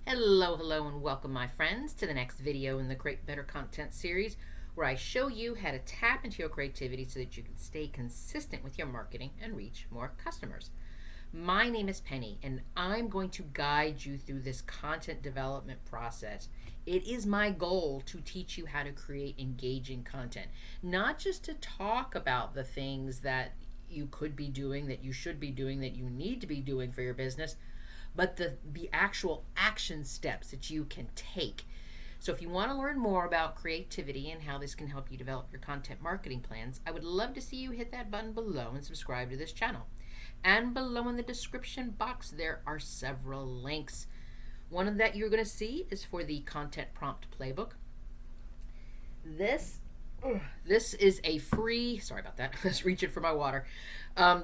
Hello, and welcome, my friends, to the next video in the Create Better Content series, where I show you how to tap into your creativity so that you can stay consistent with your marketing and reach more customers. My name is Penny, and I'm going to guide you through this content development process. It is my goal to teach you how to create engaging content, not just to talk about the things that you could be doing, that you should be doing, that you need to be doing for your business, but the actual action steps that you can take. So if you want to learn more about creativity and how this can help you develop your content marketing plans, I would love to see you hit that button below and subscribe to this channel. And below in the description box, there are several links. One of that you're going to see is for the content prompt playbook. This is a free, sorry about that, I was reaching for my water.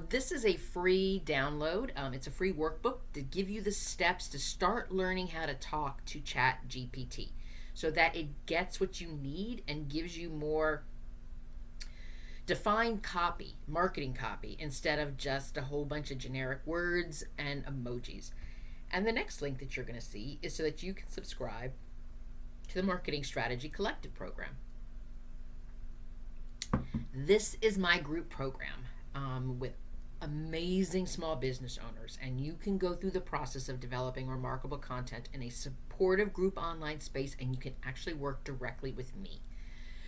This is a free download. It's a free workbook to give you the steps to start learning how to talk to ChatGPT so that it gets what you need and gives you more defined copy, marketing copy, instead of just a whole bunch of generic words and emojis. And the next link that you're going to see is so that you can subscribe to the Marketing Strategy Collective program. This is my group program with amazing small business owners, and you can go through the process of developing remarkable content in a supportive group online space, and you can actually work directly with me.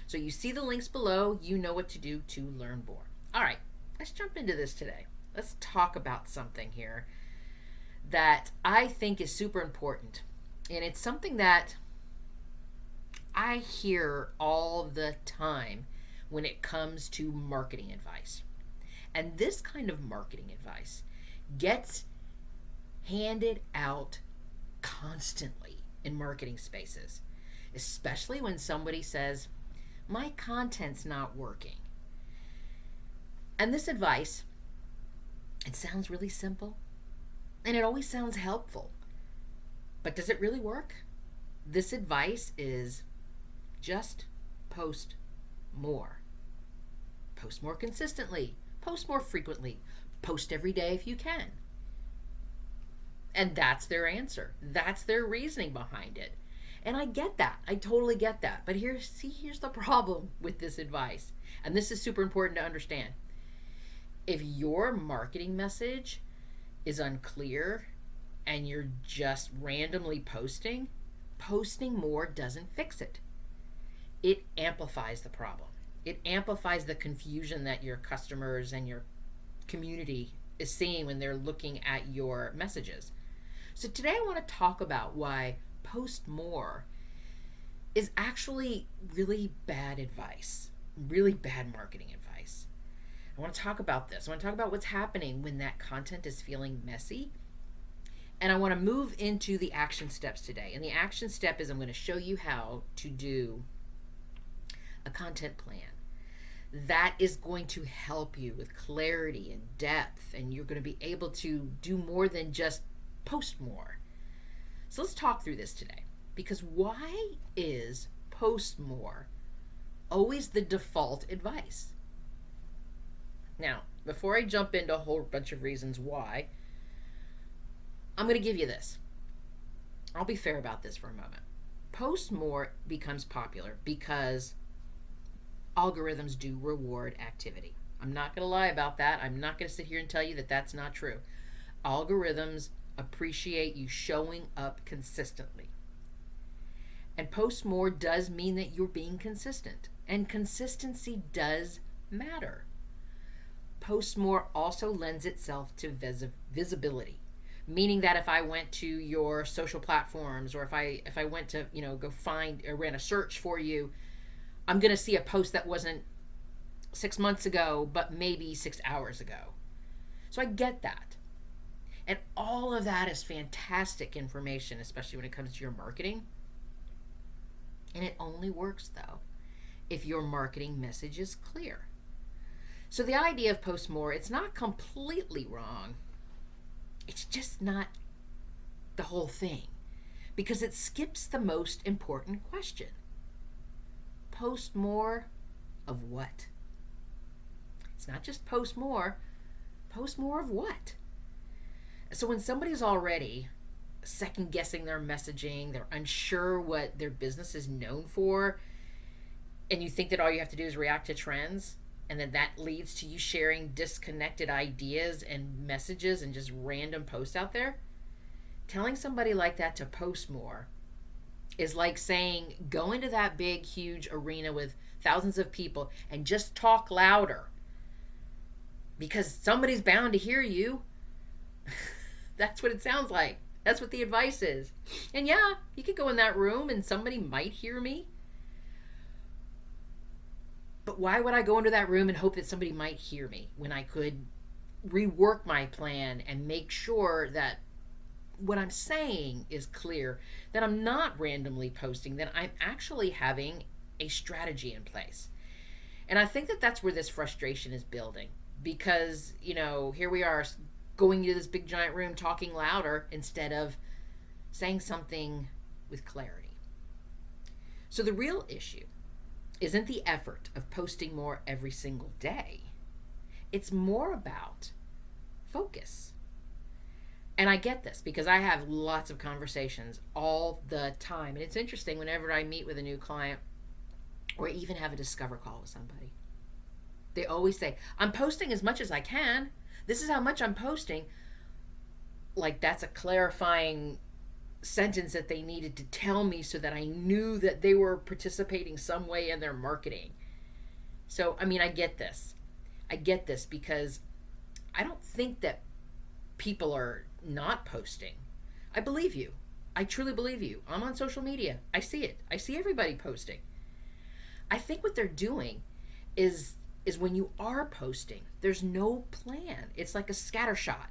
So you see the links below. You know what to do to learn more. All right, let's jump into this today. Let's talk about something here that I think is super important, and it's something that I hear all the time when it comes to marketing advice. And this kind of marketing advice gets handed out constantly in marketing spaces, especially when somebody says, my content's not working. And this advice, it sounds really simple and it always sounds helpful. But does it really work? This advice is just post more. Post more consistently. Post more frequently. Post every day if you can. And that's their answer. That's their reasoning behind it. And I get that. I totally get that. But here's the problem with this advice. And this is super important to understand. If your marketing message is unclear and you're just randomly posting more doesn't fix it. It amplifies the problem. It amplifies the confusion that your customers and your community is seeing when they're looking at your messages. So today I want to talk about why post more is actually really bad advice, really bad marketing advice. I want to talk about this. I want to talk about what's happening when that content is feeling messy. And I want to move into the action steps today. And the action step is I'm going to show you how to do a content plan that is going to help you with clarity and depth, and you're going to be able to do more than just post more. So let's talk through this today, because why is post more always the default advice? Now, before I jump into a whole bunch of reasons why, I'm going to give you this. I'll be fair about this for a moment. Post more becomes popular because algorithms do reward activity. I'm not going to lie about that. I'm not going to sit here and tell you that that's not true. Algorithms appreciate you showing up consistently. And post more does mean that you're being consistent. And consistency does matter. Post more also lends itself to visibility. Meaning that if I went to your social platforms, or if I went to, go find or ran a search for you, I'm going to see a post that wasn't 6 months ago, but maybe 6 hours ago. So I get that. And all of that is fantastic information, especially when it comes to your marketing. And it only works, though, if your marketing message is clear. So the idea of post more, it's not completely wrong. It's just not the whole thing, because it skips the most important question. Post more of what? It's not just post more of what? So when somebody's already second guessing their messaging, they're unsure what their business is known for, and you think that all you have to do is react to trends, and then that leads to you sharing disconnected ideas and messages and just random posts out there. Telling somebody like that to post more is like saying go into that big huge arena with thousands of people and just talk louder because somebody's bound to hear you. That's what it sounds like. That's what the advice is. And yeah, you could go in that room and somebody might hear me. But why would I go into that room and hope that somebody might hear me when I could rework my plan and make sure that what I'm saying is clear, that I'm not randomly posting, that I'm actually having a strategy in place. And I think that that's where this frustration is building because, here we are going into this big giant room talking louder instead of saying something with clarity. So the real issue isn't the effort of posting more every single day. It's more about focus. And I get this because I have lots of conversations all the time. And it's interesting whenever I meet with a new client or even have a discover call with somebody. They always say, I'm posting as much as I can. This is how much I'm posting. Like that's a clarifying sentence that they needed to tell me so that I knew that they were participating some way in their marketing. So, I get this. I get this because I don't think that people are not posting. I believe you. I truly believe you. I'm on social media. I see it. I see everybody posting. I think what they're doing is when you are posting, there's no plan. It's like a scattershot.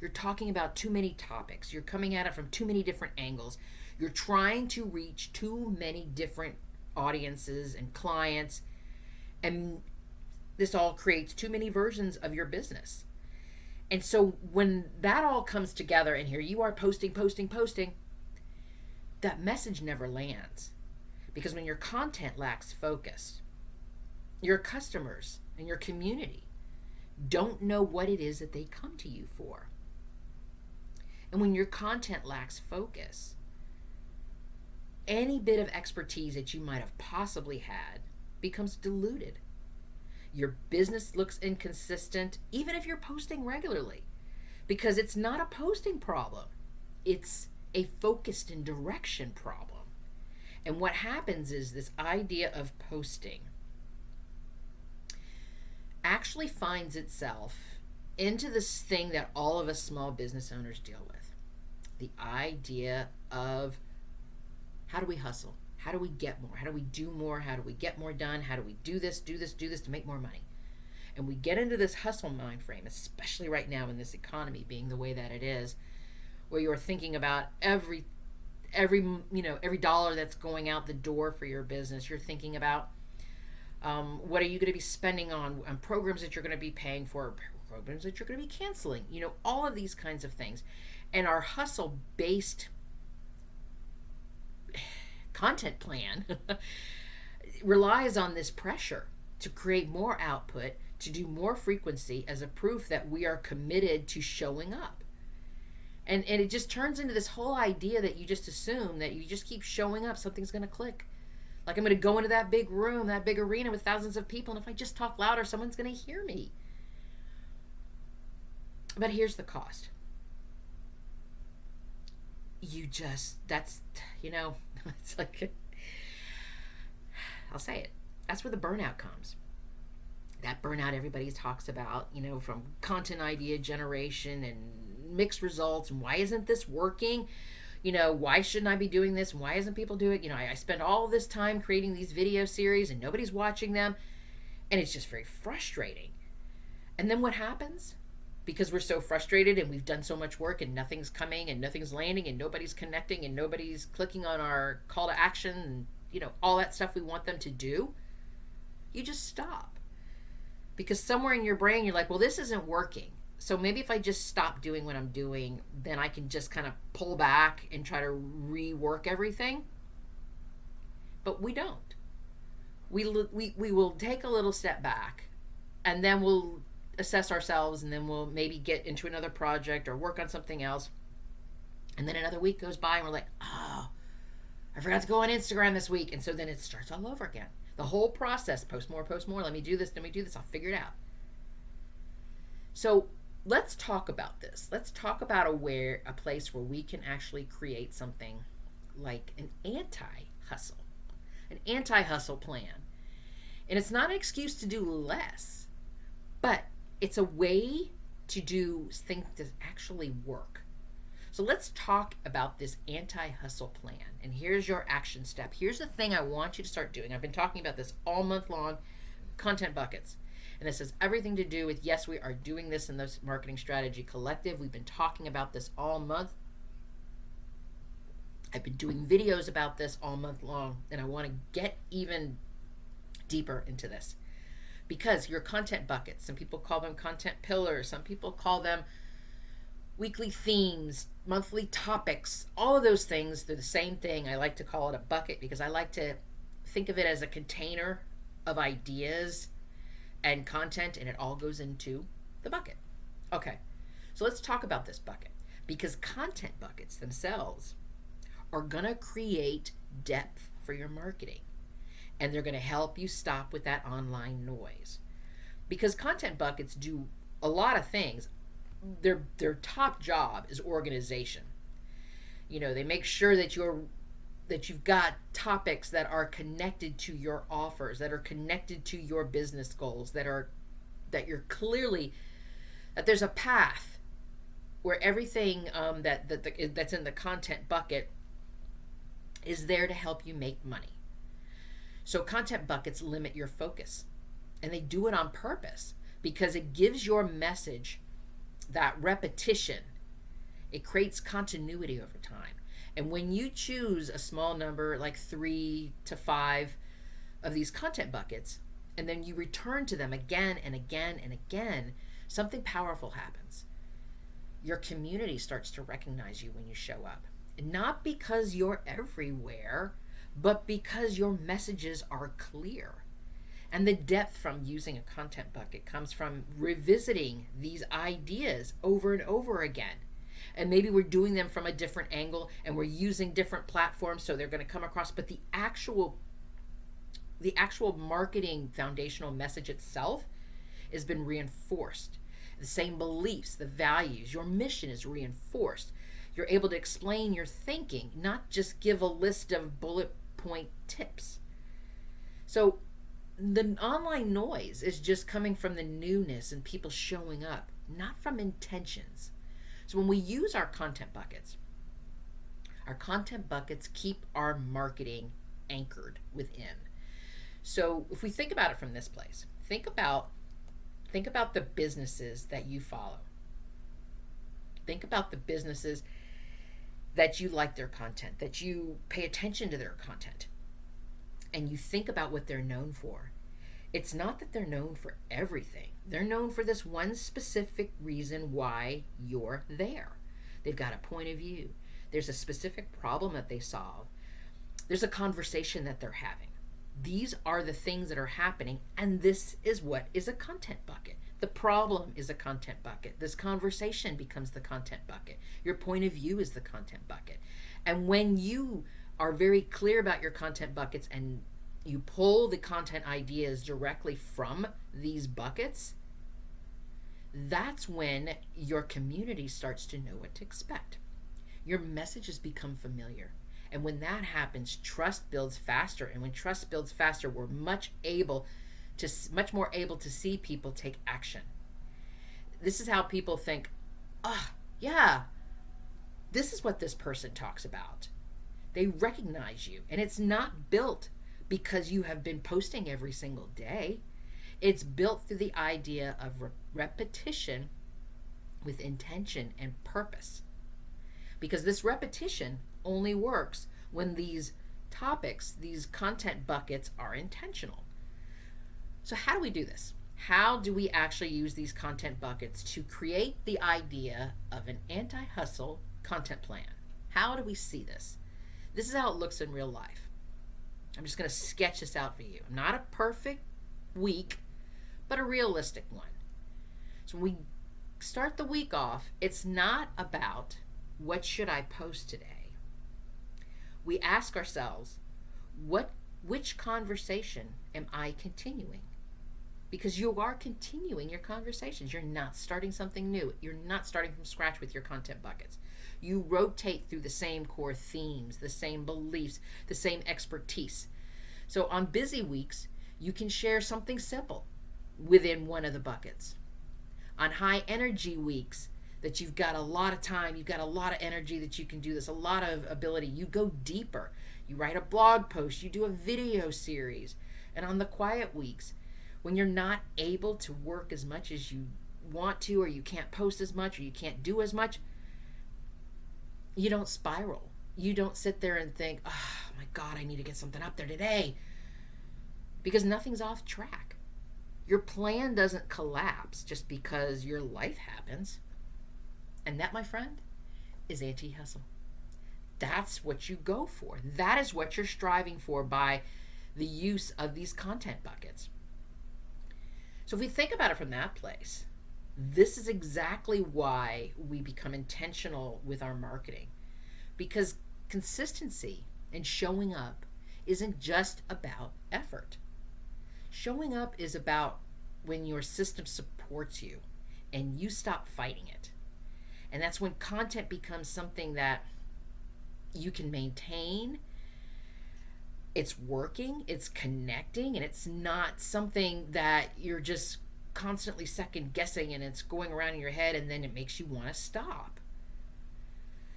You're talking about too many topics. You're coming at it from too many different angles. You're trying to reach too many different audiences and clients. And this all creates too many versions of your business. And so when that all comes together and here you are posting, that message never lands. Because when your content lacks focus, your customers and your community don't know what it is that they come to you for. And when your content lacks focus, any bit of expertise that you might have possibly had becomes diluted. Your business looks inconsistent, even if you're posting regularly, because it's not a posting problem. It's a focused and direction problem. And what happens is this idea of posting actually finds itself into this thing that all of us small business owners deal with. The idea of how do we hustle? How do we get more? How do we do more? How do we get more done? How do we do this to make more money? And we get into this hustle mind frame, especially right now in this economy being the way that it is, where you're thinking about every dollar that's going out the door for your business. You're thinking about what are you going to be spending on programs that you're going to be paying for, programs that you're going to be canceling, all of these kinds of things. And our hustle-based content plan relies on this pressure to create more output, to do more frequency as a proof that we are committed to showing up. And it just turns into this whole idea that you just assume that you just keep showing up, something's going to click. Like I'm going to go into that big room, that big arena with thousands of people, and if I just talk louder, someone's going to hear me. But here's the cost. It's like, I'll say it. That's where the burnout comes. That burnout everybody talks about, from content idea generation and mixed results. And why isn't this working? Why shouldn't I be doing this? And why isn't people doing it? I spend all this time creating these video series and nobody's watching them. And it's just very frustrating. And then what happens? Because we're so frustrated and we've done so much work and nothing's coming and nothing's landing and nobody's connecting and nobody's clicking on our call to action and, all that stuff we want them to do, you just stop. Because somewhere in your brain, you're like, well, this isn't working. So maybe if I just stop doing what I'm doing, then I can just kind of pull back and try to rework everything. But we don't. We will take a little step back and then we'll assess ourselves and then we'll maybe get into another project or work on something else. And then another week goes by and we're like, oh, I forgot to go on Instagram this week. And so then it starts all over again. The whole process, post more, let me do this, I'll figure it out. So let's talk about this. Let's talk about a place where we can actually create something like an anti-hustle plan. And it's not an excuse to do less, but it's a way to do things that actually work. So let's talk about this anti-hustle plan. And here's your action step. Here's the thing I want you to start doing. I've been talking about this all month long, content buckets. And this has everything to do with, yes, we are doing this in the Marketing Strategy Collective. We've been talking about this all month. I've been doing videos about this all month long, and I want to get even deeper into this. Because your content buckets, some people call them content pillars, some people call them weekly themes, monthly topics, all of those things, they're the same thing. I like to call it a bucket because I like to think of it as a container of ideas and content, and it all goes into the bucket. Okay, so let's talk about this bucket, because content buckets themselves are going to create depth for your marketing, and they're going to help you stop with that online noise. Because content buckets do a lot of things. Their top job is organization. They make sure that you've got topics that are connected to your offers, that are connected to your business goals, that there's a path where everything that's in the content bucket is there to help you make money. So content buckets limit your focus, and they do it on purpose because it gives your message that repetition. It creates continuity over time. And when you choose a small number, like 3 to 5 of these content buckets, and then you return to them again and again and again, something powerful happens. Your community starts to recognize you when you show up. And not because you're everywhere, but because your messages are clear. And the depth from using a content bucket comes from revisiting these ideas over and over again. And maybe we're doing them from a different angle, and we're using different platforms, so they're going to come across. But the actual marketing foundational message itself has been reinforced. The same beliefs, the values, your mission is reinforced. You're able to explain your thinking, not just give a list of bullet point tips. So the online noise is just coming from the newness and people showing up, not from intentions. So when we use our content buckets keep our marketing anchored within. So if we think about it from this place, think about the businesses that you follow. Think about the businesses that you like their content, that you pay attention to their content, and you think about what they're known for. It's not that they're known for everything. They're known for this one specific reason why you're there. They've got a point of view. There's a specific problem that they solve. There's a conversation that they're having. These are the things that are happening, and this is what is a content bucket. The problem is a content bucket. This conversation becomes the content bucket. Your point of view is the content bucket. And when you are very clear about your content buckets and you pull the content ideas directly from these buckets, that's when your community starts to know what to expect. Your messages become familiar. And when that happens, trust builds faster. And when trust builds faster, we're much more able to see people take action. This is how people think, yeah, this is what this person talks about. They recognize you. And it's not built because you have been posting every single day. It's built through the idea of repetition with intention and purpose. Because this repetition only works when these topics, these content buckets, are intentional. So how do we do this? How do we actually use these content buckets to create the idea of an anti-hustle content plan? How do we see this? This is how it looks in real life. I'm just going to sketch this out for you. Not a perfect week, but a realistic one. So when we start the week off, it's not about what should I post today? We ask ourselves, which conversation am I continuing? Because you are continuing your conversations. You're not starting something new. You're not starting from scratch with your content buckets. You rotate through the same core themes, the same beliefs, the same expertise. So on busy weeks, you can share something simple within one of the buckets. On high energy weeks, that you've got a lot of time, you've got a lot of energy that you can do this, a lot of ability, you go deeper. You write a blog post, you do a video series. And on the quiet weeks, when you're not able to work as much as you want to, or you can't post as much, or you can't do as much, you don't spiral. You don't sit there and think, oh my God, I need to get something up there today. Because nothing's off track. Your plan doesn't collapse just because your life happens. And that, my friend, is anti-hustle. That's what you go for. That is what you're striving for by the use of these content buckets. So if we think about it from that place, this is exactly why we become intentional with our marketing. Because consistency and showing up isn't just about effort. Showing up is about when your system supports you and you stop fighting it. And that's when content becomes something that you can maintain. It's working, it's connecting, and it's not something that you're just constantly second guessing and it's going around in your head and then it makes you want to stop.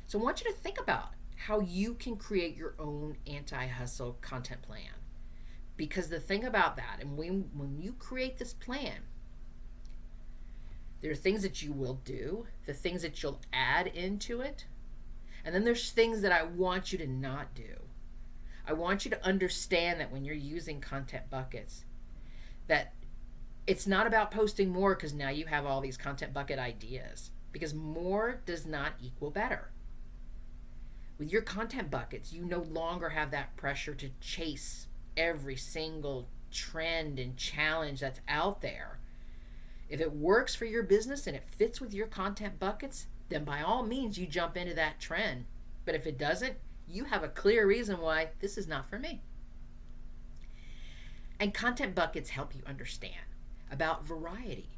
So I want you to think about how you can create your own anti-hustle content plan. Because the thing about that, and when you create this plan, there are things that you will do, the things that you'll add into it, and then there's things that I want you to not do. I want you to understand that when you're using content buckets, that it's not about posting more because now you have all these content bucket ideas. Because more does not equal better. With your content buckets, you no longer have that pressure to chase every single trend and challenge that's out there. If it works for your business and it fits with your content buckets, then by all means you jump into that trend. But if it doesn't, you have a clear reason why this is not for me. And content buckets help you understand about variety.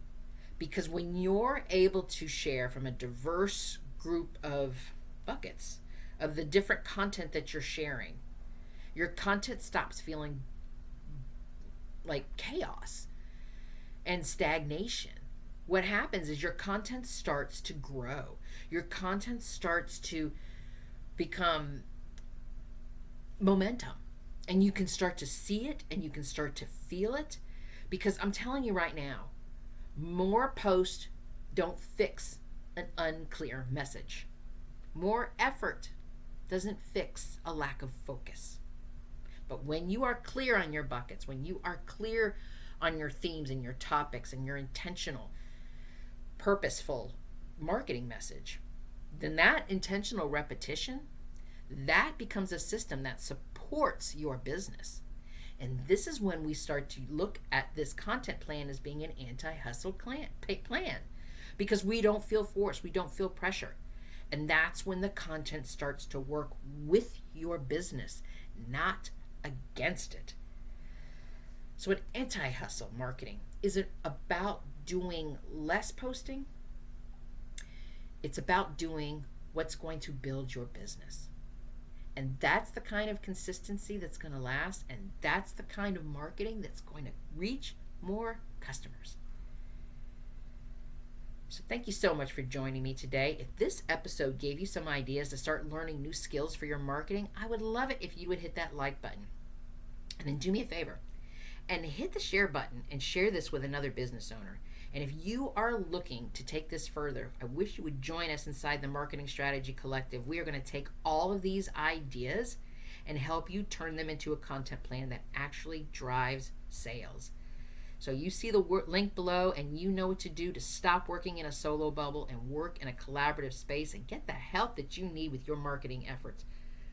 Because when you're able to share from a diverse group of buckets, of the different content that you're sharing, your content stops feeling like chaos and stagnation. What happens is your content starts to grow. Your content starts to become momentum. And you can start to see it and you can start to feel it. Because I'm telling you right now, more posts don't fix an unclear message. More effort doesn't fix a lack of focus. But when you are clear on your buckets, when you are clear on your themes and your topics and your intentional, purposeful marketing message, then that intentional repetition, that becomes a system that supports your business. And this is when we start to look at this content plan as being an anti-hustle plan, because we don't feel force, we don't feel pressure. And that's when the content starts to work with your business, not against it. So an anti-hustle marketing isn't about doing less posting. It's about doing what's going to build your business. And that's the kind of consistency that's going to last, and that's the kind of marketing that's going to reach more customers. So thank you so much for joining me today. If this episode gave you some ideas to start learning new skills for your marketing, I would love it if you would hit that like button. And then do me a favor and hit the share button and share this with another business owner. And if you are looking to take this further, I wish you would join us inside the Marketing Strategy Collective. We are going to take all of these ideas and help you turn them into a content plan that actually drives sales. So you see the link below and you know what to do to stop working in a solo bubble and work in a collaborative space and get the help that you need with your marketing efforts.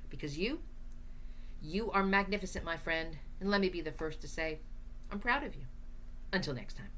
Because you are magnificent, my friend. And let me be the first to say, I'm proud of you. Until next time.